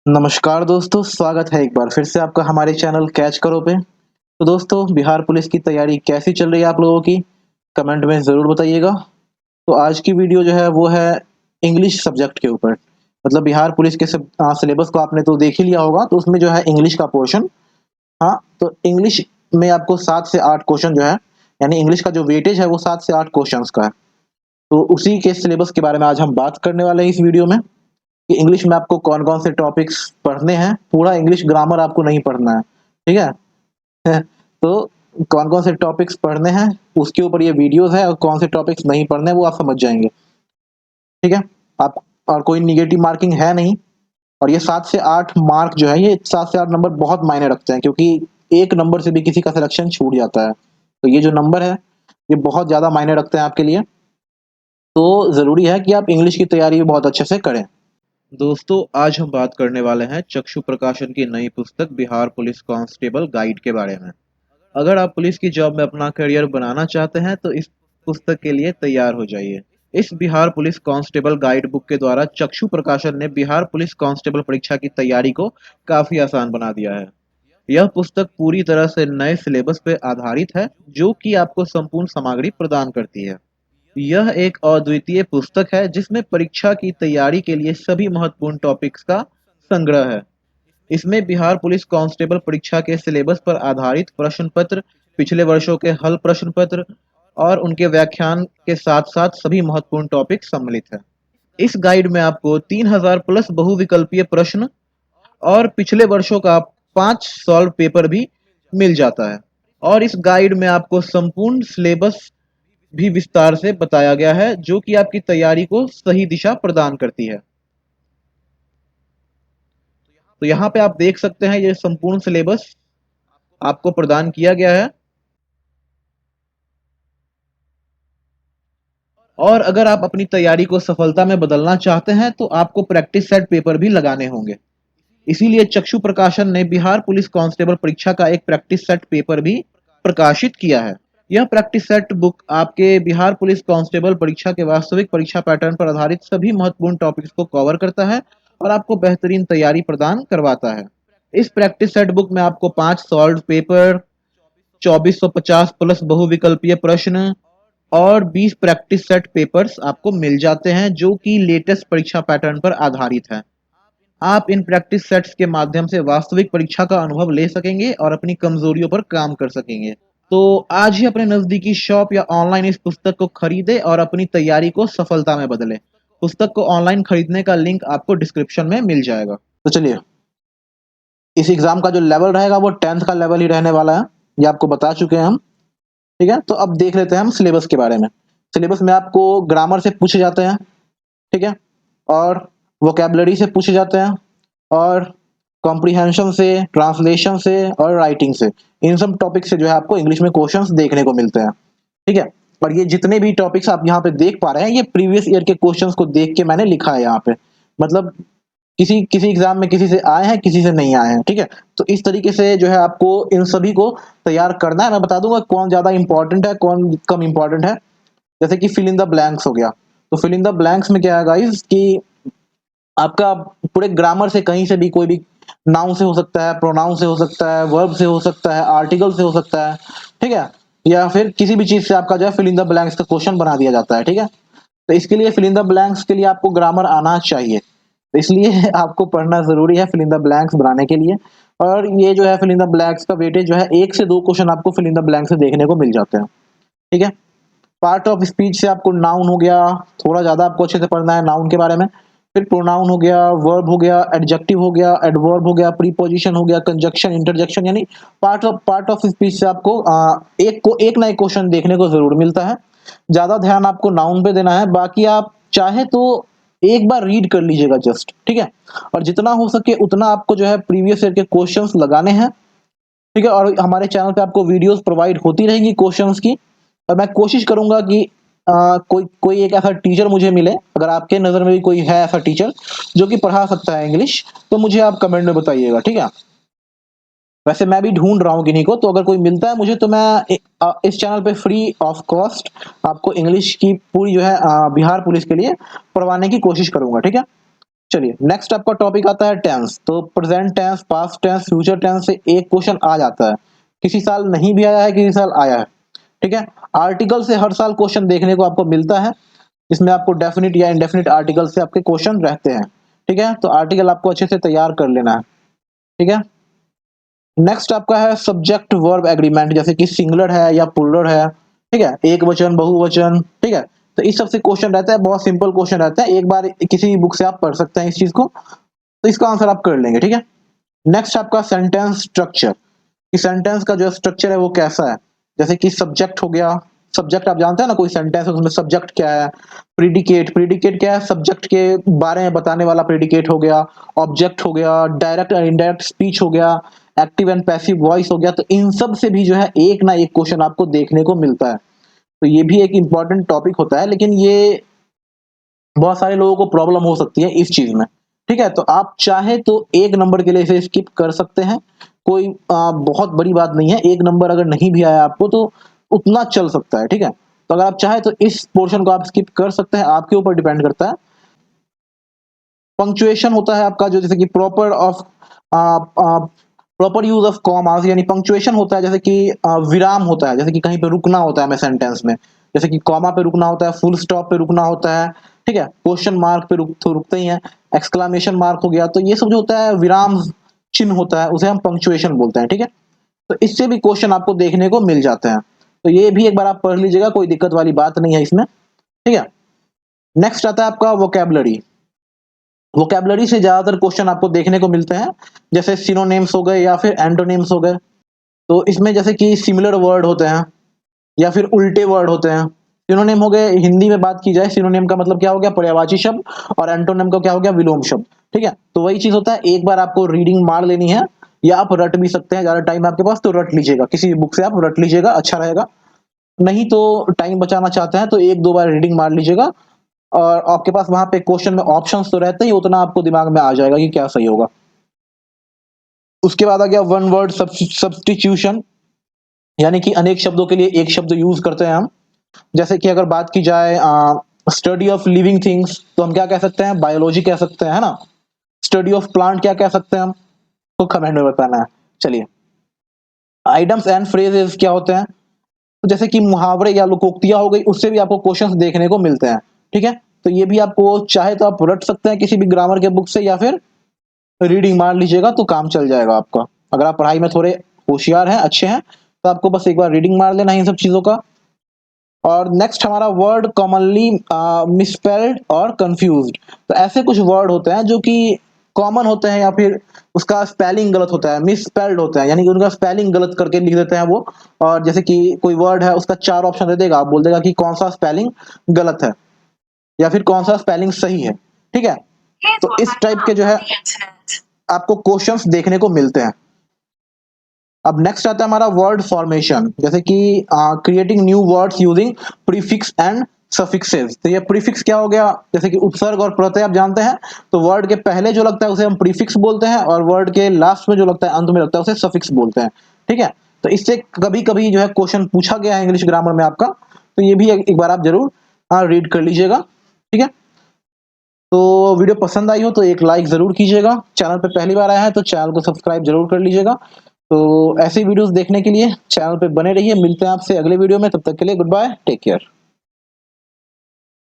नमस्कार दोस्तों, स्वागत है एक बार फिर से आपका हमारे चैनल कैच करो पे। तो दोस्तों, बिहार पुलिस की तैयारी कैसी चल रही है आप लोगों की? कमेंट में ज़रूर बताइएगा। तो आज की वीडियो जो है वो है इंग्लिश सब्जेक्ट के ऊपर। मतलब बिहार पुलिस के सिलेबस को आपने तो देख ही लिया होगा, तो उसमें जो है इंग्लिश का पोर्शन। हाँ, तो इंग्लिश में आपको 7 से 8 क्वेश्चन जो है, यानी इंग्लिश का जो वेटेज है वो 7 से 8 क्वेश्चन्स का है। तो उसी के सिलेबस के बारे में आज हम बात करने वाले हैं इस वीडियो में। कि इंग्लिश में आपको कौन-कौन से टॉपिक्स पढ़ने हैं, पूरा इंग्लिश ग्रामर आपको नहीं पढ़ना है, ठीक है? तो कौन-कौन से टॉपिक्स पढ़ने हैं, उसके ऊपर ये वीडियोज़ है और कौन से टॉपिक्स नहीं पढ़ने हैं, वो आप समझ जाएँगे, ठीक है? आप और कोई नेगेटिव मार्किंग है नहीं। और ये 7 से 8 मार्क जो है, ये 7 से 8 नंबर बहुत मायने रखते हैं, क्योंकि 1 नंबर से भी किसी का सिलेक्शन छूट जाता है। तो ये जो नंबर है, ये बहुत ज़्यादा मायने रखते हैं आपके लिए। तो ज़रूरी है कि आप इंग्लिश की तैयारी भी बहुत अच्छे से करें। दोस्तों, आज हम बात करने वाले हैं चक्षु प्रकाशन की नई पुस्तक बिहार पुलिस कांस्टेबल गाइड के बारे में। अगर आप पुलिस की जॉब में अपना करियर बनाना चाहते हैं तो इस पुस्तक के लिए तैयार हो जाइए। इस Bihar police constable guide book के द्वारा चक्षु प्रकाशन ने बिहार पुलिस कांस्टेबल परीक्षा की तैयारी को काफी आसान बना दिया है। यह पुस्तक पूरी तरह से नए सिलेबस पर आधारित है, जो कि आपको संपूर्ण सामग्री प्रदान करती है। यह एक अद्वितीय पुस्तक है जिसमें परीक्षा की तैयारी के लिए सभी महत्वपूर्ण टॉपिक्स का संग्रह है। इसमें बिहार पुलिस कांस्टेबल परीक्षा के सिलेबस पर आधारित प्रश्न पत्र, पिछले वर्षों के हल प्रश्न पत्र और उनके व्याख्यान के साथ-साथ सभी महत्वपूर्ण टॉपिक सम्मिलित है। इस गाइड में आपको 3000 प्लस बहुविकल्पीय प्रश्न और पिछले वर्षों का 5 सॉल्व पेपर भी मिल जाता है। और इस गाइड में आपको संपूर्ण सिलेबस भी विस्तार से बताया गया है, जो कि आपकी तैयारी को सही दिशा प्रदान करती है। तो यहाँ पे आप देख सकते हैं, ये संपूर्ण सिलेबस आपको प्रदान किया गया है। और अगर आप अपनी तैयारी को सफलता में बदलना चाहते हैं तो आपको प्रैक्टिस सेट पेपर भी लगाने होंगे। इसीलिए चक्षु प्रकाशन ने बिहार पुलिस कांस्टेबल परीक्षा का एक प्रैक्टिस सेट पेपर भी प्रकाशित किया है। यह प्रैक्टिस सेट बुक आपके बिहार पुलिस कांस्टेबल परीक्षा के वास्तविक परीक्षा पैटर्न पर आधारित सभी महत्वपूर्ण टॉपिक्स को कवर करता है और आपको बेहतरीन तैयारी प्रदान करवाता है। इस प्रैक्टिस सेट बुक में आपको 5 सॉल्व पेपर, 2450 प्लस बहुविकल्पीय प्रश्न और 20 प्रैक्टिस सेट पेपर्स आपको मिल जाते हैं, जो कि लेटेस्ट परीक्षा पैटर्न पर आधारित है। आप इन प्रैक्टिस सेट्स के माध्यम से वास्तविक परीक्षा का अनुभव ले सकेंगे और अपनी कमजोरियों पर काम कर सकेंगे। तो आज ही अपने नजदीकी शॉप या ऑनलाइन इस पुस्तक को खरीदें और अपनी तैयारी को सफलता में बदलें। पुस्तक को ऑनलाइन खरीदने का लिंक आपको डिस्क्रिप्शन में मिल जाएगा। तो चलिए, इस एग्जाम का जो लेवल रहेगा वो 10th का लेवल ही रहने वाला है, ये आपको बता चुके हैं हम, ठीक है? तो अब देख लेते हैं हम सिलेबस के बारे में। सिलेबस में आपको ग्रामर से पूछे जाते हैं, ठीक है? और वोकैब्युलरी से पूछे जाते हैं और कॉम्प्रिहेंशन से, ट्रांसलेशन से और राइटिंग से। इन सब टॉपिक से जो है आपको इंग्लिश में क्वेश्चंस देखने को मिलते हैं, ठीक है? और ये जितने भी टॉपिक्स आप यहाँ पे देख पा रहे हैं, ये प्रीवियस ईयर के क्वेश्चंस को देख के मैंने लिखा है यहाँ पे। मतलब किसी किसी एग्जाम में किसी से आए हैं, किसी से नहीं आए हैं, ठीक है? तो इस तरीके से जो है आपको इन सभी को तैयार करना है। मैं बता दूंगा कौन ज्यादा इंपॉर्टेंट है, कौन कम इंपॉर्टेंट है। जैसे कि फिल इन द ब्लैंक्स हो गया। तो फिल इन द ब्लैंक्स में क्या है गाइस, कि आपका पूरे ग्रामर से कहीं से भी कोई भी नाउन से हो सकता है, प्रोनाउन से हो सकता है, वर्ब से हो सकता है, आर्टिकल से हो सकता है, ठीक है? या फिर किसी भी चीज से आपका जो है फिल इन द ब्लैंक्स का क्वेश्चन बना दिया जाता है, ठीक है? तो इसके लिए फिल इन द ब्लैंक्स के लिए आपको ग्रामर आना चाहिए। तो इसलिए आपको पढ़ना ज़रूरी है फिल इन द ब्लैंक्स बनाने के लिए। और ये जो है फिल इन द ब्लैंक्स का वेटेज जो है 1 से 2 क्वेश्चन आपको फिल इन द ब्लैंक्स से देखने को मिल जाते हैं, ठीक है? पार्ट ऑफ स्पीच से आपको नाउन हो गया, थोड़ा ज़्यादा आपको अच्छे से पढ़ना है नाउन के बारे में। फिर प्रोनाउन हो गया, वर्ब हो गया, एडजेक्टिव हो गया, एडवर्ब हो गया, प्रीपोजिशन हो गया, कंजंक्शन, इंटरजेक्शन, यानी पार्ट ऑफ स्पीच से आपको एक ना एक क्वेश्चन देखने को ज़रूर मिलता है। ज़्यादा ध्यान आपको नाउन पे देना है, बाकी आप चाहे तो एक बार रीड कर लीजिएगा जस्ट, ठीक है? और जितना हो सके उतना आपको जो है प्रीवियस ईयर के क्वेश्चंस लगाने हैं, ठीक है? और हमारे चैनल पे आपको वीडियोस प्रोवाइड होती रहेंगी क्वेश्चंस की। और मैं कोशिश करूंगा कि कोई कोई एक ऐसा टीचर मुझे मिले, अगर आपके नज़र में भी कोई है ऐसा टीचर जो कि पढ़ा सकता है इंग्लिश, तो मुझे आप कमेंट में बताइएगा, ठीक है? वैसे मैं भी ढूंढ रहा हूँ किन्हीं को, तो अगर कोई मिलता है मुझे तो मैं इस चैनल पे फ्री ऑफ कॉस्ट आपको इंग्लिश की पूरी जो है बिहार पुलिस के लिए पढ़वाने की कोशिश करूंगा, ठीक है? चलिए नेक्स्ट आपका टॉपिक आता है टेंस। तो present tense, past tense, future tense से एक क्वेश्चन आ जाता है। किसी साल नहीं भी आया है, किसी साल आया है। ठीक है, आर्टिकल से हर साल क्वेश्चन देखने को आपको मिलता है। इसमें आपको डेफिनिट या इंडेफिनिट आर्टिकल से आपके क्वेश्चन रहते हैं। ठीक है, तो आर्टिकल आपको अच्छे से तैयार कर लेना है। ठीक है, नेक्स्ट आपका है सब्जेक्ट वर्ब एग्रीमेंट, जैसे कि सिंगुलर है या प्लूरल है। ठीक है, एक वचन, बहुवचन। ठीक है, तो इस सबसे क्वेश्चन रहता है, बहुत सिंपल क्वेश्चन रहता है। एक बार किसी भी बुक से आप पढ़ सकते हैं इस चीज को, तो इसका आंसर आप कर लेंगे। ठीक है, नेक्स्ट आपका सेंटेंस स्ट्रक्चर, कि सेंटेंस का जो स्ट्रक्चर है वो कैसा है। जैसे कि सब्जेक्ट हो गया, सब्जेक्ट आप जानते हैं ना, कोई सेंटेंस है उसमें सब्जेक्ट क्या है। प्रीडिकेट, प्रीडिकेट क्या है, सब्जेक्ट के बारे में बताने वाला प्रीडिकेट हो गया। ऑब्जेक्ट हो गया, डायरेक्ट और इनडायरेक्ट स्पीच हो गया, एक्टिव एंड पैसिव वॉइस हो गया। तो इन सब से भी जो है एक ना एक क्वेश्चन आपको देखने को मिलता है। तो ये भी एक इंपॉर्टेंट टॉपिक होता है, लेकिन ये बहुत सारे लोगों को प्रॉब्लम हो सकती है इस चीज में। ठीक है, तो आप चाहे तो एक नंबर के लिए इसे स्किप कर सकते हैं। कोई बहुत बड़ी बात नहीं है, एक नंबर अगर नहीं भी आया आपको तो उतना चल सकता है। ठीक है, तो अगर आप चाहे तो इस पोर्शन को आप स्किप कर सकते हैं, आपके ऊपर डिपेंड करता है। पंक्चुएशन होता है आपका, जो जैसे कि प्रॉपर यूज ऑफ कॉमास, यानी पंक्चुएशन होता है जैसे कि विराम होता है, जैसे कि कहीं पे रुकना होता है हमें सेंटेंस में। जैसे कि कॉमा पे रुकना होता है, फुल स्टॉप पे रुकना होता है। ठीक है, क्वेश्चन मार्क पे रुकते ही हैं, एक्सक्लेमेशन मार्क हो गया। तो ये सब जो होता है विराम चिन्ह होता है, उसे हम पंक्चुएशन बोलते हैं। ठीक है, तो इससे भी क्वेश्चन आपको देखने को मिल जाते हैं। तो ये भी एक बार आप पढ़ लीजिएगा, कोई दिक्कत वाली बात नहीं है इसमें। ठीक है, नेक्स्ट आता है आपका वोकैबुलरी। वोकैबुलरी से ज्यादातर क्वेश्चन आपको देखने को मिलते हैं, जैसे सिनोनिम्स हो गए या फिर एंटोनिम्स हो गए। तो इसमें जैसे कि सिमिलर वर्ड होते हैं या फिर उल्टे वर्ड होते हैं। सिनोनिम हो गए, हिंदी में बात की जाए, सिनोनिम का मतलब क्या हो गया, पर्यायवाची शब्द, और एंटोनिम का क्या हो गया, विलोम शब्द। ठीक है, तो वही चीज होता है, एक बार आपको रीडिंग मार लेनी है, या आप रट भी सकते हैं। ज्यादा टाइम आपके पास तो रट लीजिएगा, किसी बुक से आप रट लीजिएगा, अच्छा रहेगा। नहीं तो टाइम बचाना चाहते हैं तो एक दो बार रीडिंग मार लीजिएगा, और आपके पास वहां पे क्वेश्चन में ऑप्शंस तो रहते ही, उतना आपको दिमाग में आ जाएगा कि क्या सही होगा। उसके बाद आ गया वन वर्ड सब्स्टिट्यूशन, यानी कि अनेक शब्दों के लिए एक शब्द यूज करते हैं हम। जैसे कि अगर बात की जाए स्टडी ऑफ लिविंग थिंग्स, तो हम क्या कह सकते हैं, बायोलॉजी कह सकते हैं, है ना। स्टडी ऑफ प्लांट क्या कह सकते हैं हम, तो कमेंट में बताना है। चलिए, आइटम्स एंड फ्रेजेस क्या होते हैं, तो जैसे कि मुहावरे या लोकोक्तियां हो गई, उससे भी आपको क्वेश्चंस देखने को मिलते हैं। ठीक है, तो ये भी आपको चाहे तो आप रट सकते हैं किसी भी ग्रामर के बुक से, या फिर रीडिंग मार लीजिएगा तो काम चल जाएगा आपका। अगर आप पढ़ाई में थोड़े होशियार हैं, अच्छे हैं, तो आपको बस एक बार रीडिंग मार लेना है इन सब चीजों का। और नेक्स्ट हमारा वर्ड कॉमनली मिसस्पेल्ड और कंफ्यूज्ड। तो ऐसे कुछ वर्ड होते हैं जो कि कॉमन होते हैं, या फिर उसका स्पेलिंग गलत होता है, मिसस्पेल्ड होता है, यानी कि उनका स्पेलिंग गलत करके लिख देते हैं वो। और जैसे कि कोई वर्ड है, उसका चार ऑप्शन दे देगा, आप बोल देगा कि कौन सा स्पेलिंग गलत है या फिर कौन सा स्पेलिंग सही है। ठीक है, तो इस टाइप के जो है आपको क्वेश्चंस देखने को मिलते हैं। अब नेक्स्ट आता है हमारा वर्ड फॉर्मेशन, जैसे कि creating new words using prefix and suffixes. तो ये प्रीफिक्स क्या हो गया, जैसे कि उपसर्ग और प्रत्यय आप जानते हैं, तो वर्ड के पहले जो लगता है उसे हम प्रीफिक्स बोलते हैं, और वर्ड के लास्ट में जो लगता है, अंत में लगता है, उसे सफिक्स बोलते हैं। ठीक है, तो इससे कभी कभी जो है क्वेश्चन पूछा गया है इंग्लिश ग्रामर में आपका, तो ये भी एक बार आप जरूर रीड कर लीजिएगा। ठीक है, तो वीडियो पसंद आई हो तो एक लाइक जरूर कीजिएगा। चैनल पे पहली बार आया है तो चैनल को सब्सक्राइब जरूर कर लीजिएगा। तो ऐसे वीडियोस देखने के लिए चैनल पे बने रहिए। मिलते हैं आपसे अगले वीडियो में, तब तक के लिए गुड बाय, टेक केयर।